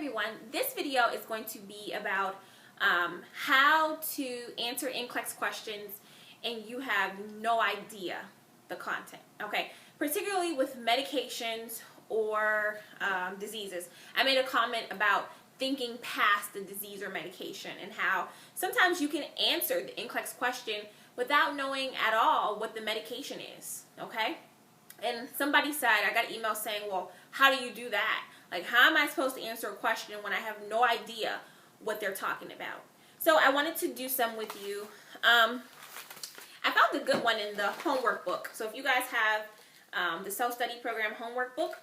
everyone. This video is going to be about how to answer NCLEX questions and you have no idea the content, okay? Particularly with medications or diseases. I made a comment about thinking past the disease or medication and how sometimes you can answer the NCLEX question without knowing at all what the medication is, okay? And somebody said, I got an email saying, well, how do you do that? Like, how am I supposed to answer a question when I have no idea what they're talking about? So I wanted to do some with you. I found a good one in the homework book. So if you guys have the self-study program homework book,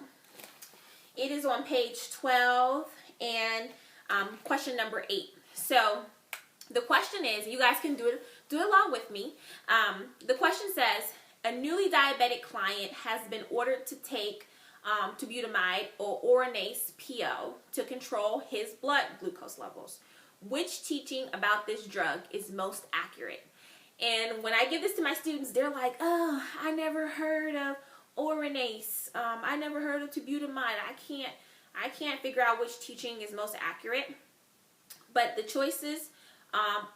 it is on page 12 and question number 8. So the question is, you guys can do it along with me. The question says, a newly diabetic client has been ordered to take butamide or Oronase PO to control his blood glucose levels. Which teaching about this drug is most accurate? And when I give this to my students, they're like, oh, I never heard of Oronase. I never heard of butamide. I can't figure out which teaching is most accurate. But the choices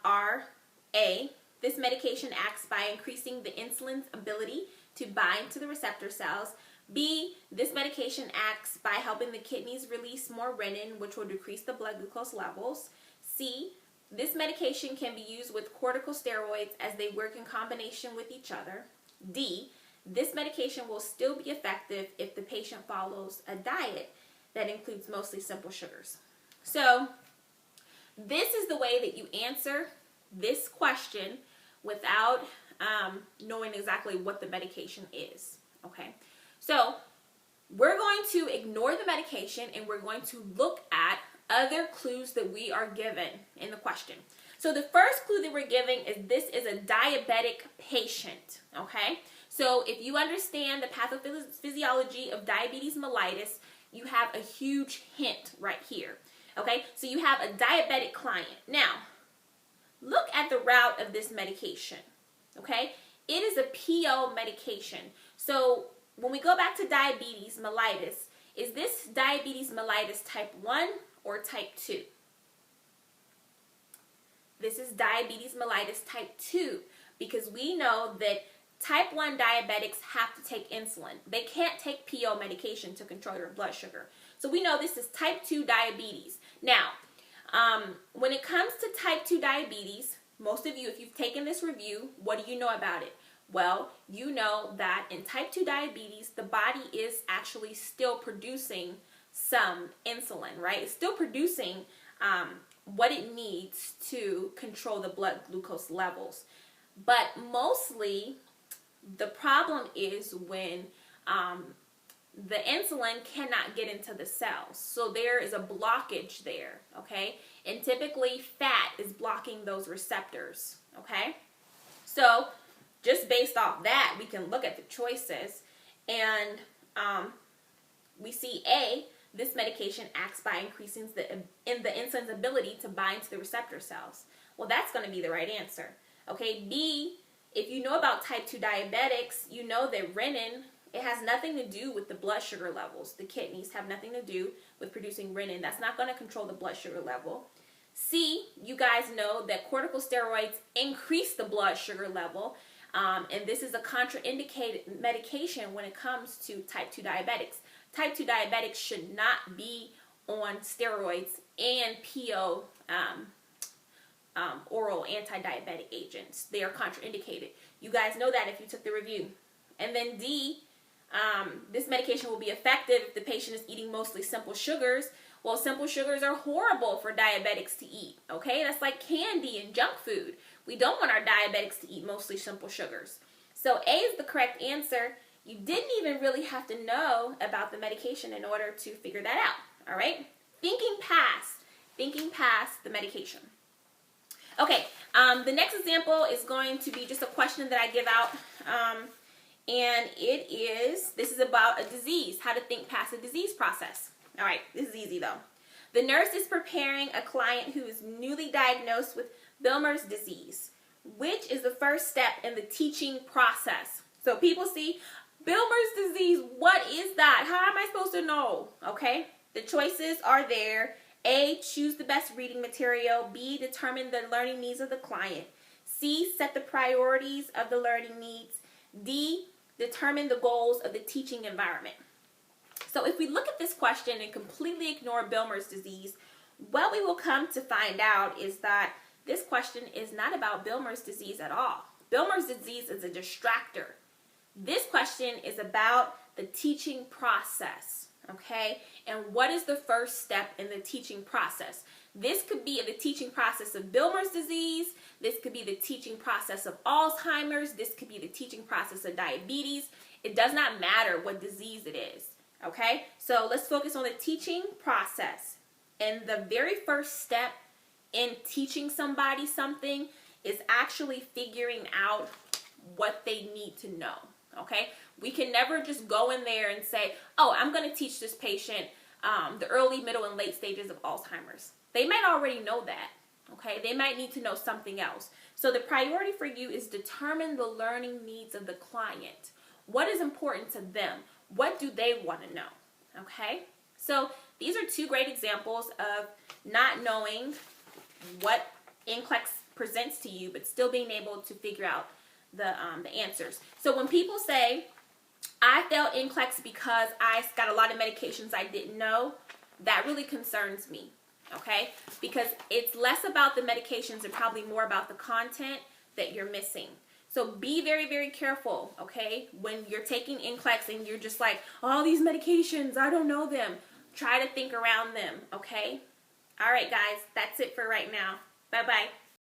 are A, this medication acts by increasing the insulin's ability to bind to the receptor cells. B, this medication acts by helping the kidneys release more renin, which will decrease the blood glucose levels. C, this medication can be used with corticosteroids as they work in combination with each other. D, this medication will still be effective if the patient follows a diet that includes mostly simple sugars. So this is the way that you answer this question without knowing exactly what the medication is, okay? So we're going to ignore the medication and we're going to look at other clues that we are given in the question. So the first clue that we're giving is this is a diabetic patient, okay? So if you understand the pathophysiology of diabetes mellitus, you have a huge hint right here, okay? So you have a diabetic client. Now, look at the route of this medication, okay? It is a PO medication. So when we go back to diabetes mellitus, is this diabetes mellitus type 1 or type 2? This is diabetes mellitus type 2 because we know that type 1 diabetics have to take insulin. They can't take PO medication to control your blood sugar. So we know this is type 2 diabetes. Now, when it comes to type 2 diabetes, most of you, if you've taken this review, what do you know about it? Well, you know that in type 2 diabetes, the body is actually still producing some insulin, right? It's still producing what it needs to control the blood glucose levels. But mostly, the problem is when the insulin cannot get into the cells. So there is a blockage there, okay? And typically fat is blocking those receptors, okay? So just based off that, we can look at the choices and we see A, this medication acts by increasing the insulin's ability to bind to the receptor cells. Well, that's going to be the right answer, okay? B, if you know about type 2 diabetics, you know that renin, it has nothing to do with the blood sugar levels. The kidneys have nothing to do with producing renin. That's not going to control the blood sugar level. C, you guys know that corticosteroids increase the blood sugar level. And this is a contraindicated medication when it comes to type 2 diabetics. Type 2 diabetics should not be on steroids and PO oral anti-diabetic agents. They are contraindicated. You guys know that if you took the review. And then D, this medication will be effective if the patient is eating mostly simple sugars. Well, simple sugars are horrible for diabetics to eat, okay? That's like candy and junk food. We don't want our diabetics to eat mostly simple sugars. So A is the correct answer. You didn't even really have to know about the medication in order to figure that out, all right? Thinking past the medication. Okay, the next example is going to be just a question that I give out, and this is about a disease, how to think past the disease process. All right, this is easy though. The nurse is preparing a client who is newly diagnosed with Bilmer's disease. Which is the first step in the teaching process? So people see, Bilmer's disease, what is that? How am I supposed to know? Okay, the choices are there A, choose the best reading material. B, determine the learning needs of the client. C, set the priorities of the learning needs. D, determine the goals of the teaching environment. So if we look at this question and completely ignore Billmer's disease, what we will come to find out is that this question is not about Billmer's disease at all. Billmer's disease is a distractor. This question is about the teaching process, okay? And what is the first step in the teaching process? This could be the teaching process of Billmer's disease. This could be the teaching process of Alzheimer's. This could be the teaching process of diabetes. It does not matter what disease it is, okay? So let's focus on the teaching process. And the very first step in teaching somebody something is actually figuring out what they need to know, okay? We can never just go in there and say, oh, I'm going to teach this patient the early, middle, and late stages of Alzheimer's. They might already know that, okay? They might need to know something else. So the priority for you is determine the learning needs of the client. What is important to them? What do they want to know, okay? So these are two great examples of not knowing what NCLEX presents to you, but still being able to figure out the answers. So when people say, I failed NCLEX because I got a lot of medications I didn't know, that really concerns me, okay? Because it's less about the medications and probably more about the content that you're missing. So be very, very careful, okay? When you're taking NCLEX and you're just like, all these medications, I don't know them. Try to think around them, okay? All right, guys, that's it for right now. Bye-bye.